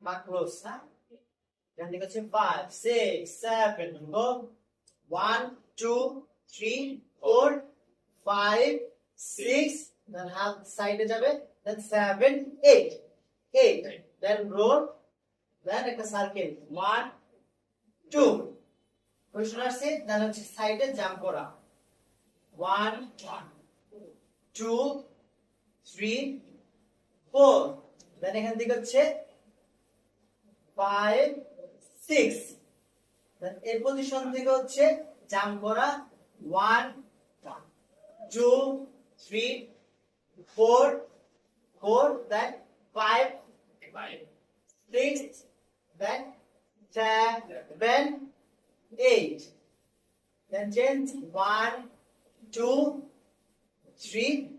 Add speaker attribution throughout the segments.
Speaker 1: macros, ha? এখান থেকে হচ্ছে 5 6 7 go 1 2 3 4 5 6 then half সাইডে যাবে then 7 8 8 then roll then একটা সার্কেল 1 2 কোশ্চেন আসছে then হচ্ছে সাইডে জাম্প করা 1 2 3 4 then এখান থেকে হচ্ছে 5 6 then এই পজিশন থেকে হচ্ছে জাম্প করা 1 2 3 4 4 then 5 6 then 7 8 then change 1 2 3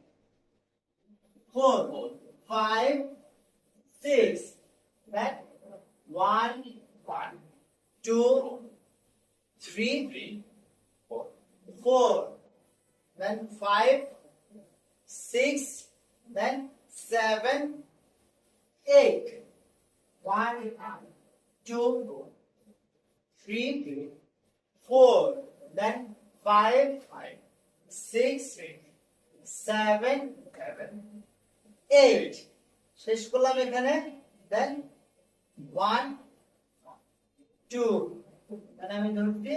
Speaker 1: 4 5 6 then 1 2 3 4 then 5 6 then 7 8 1 2 3 4 then 5 6 7 8 শেষ করলাম এখানে then 1 2 মানে আমি ধরছি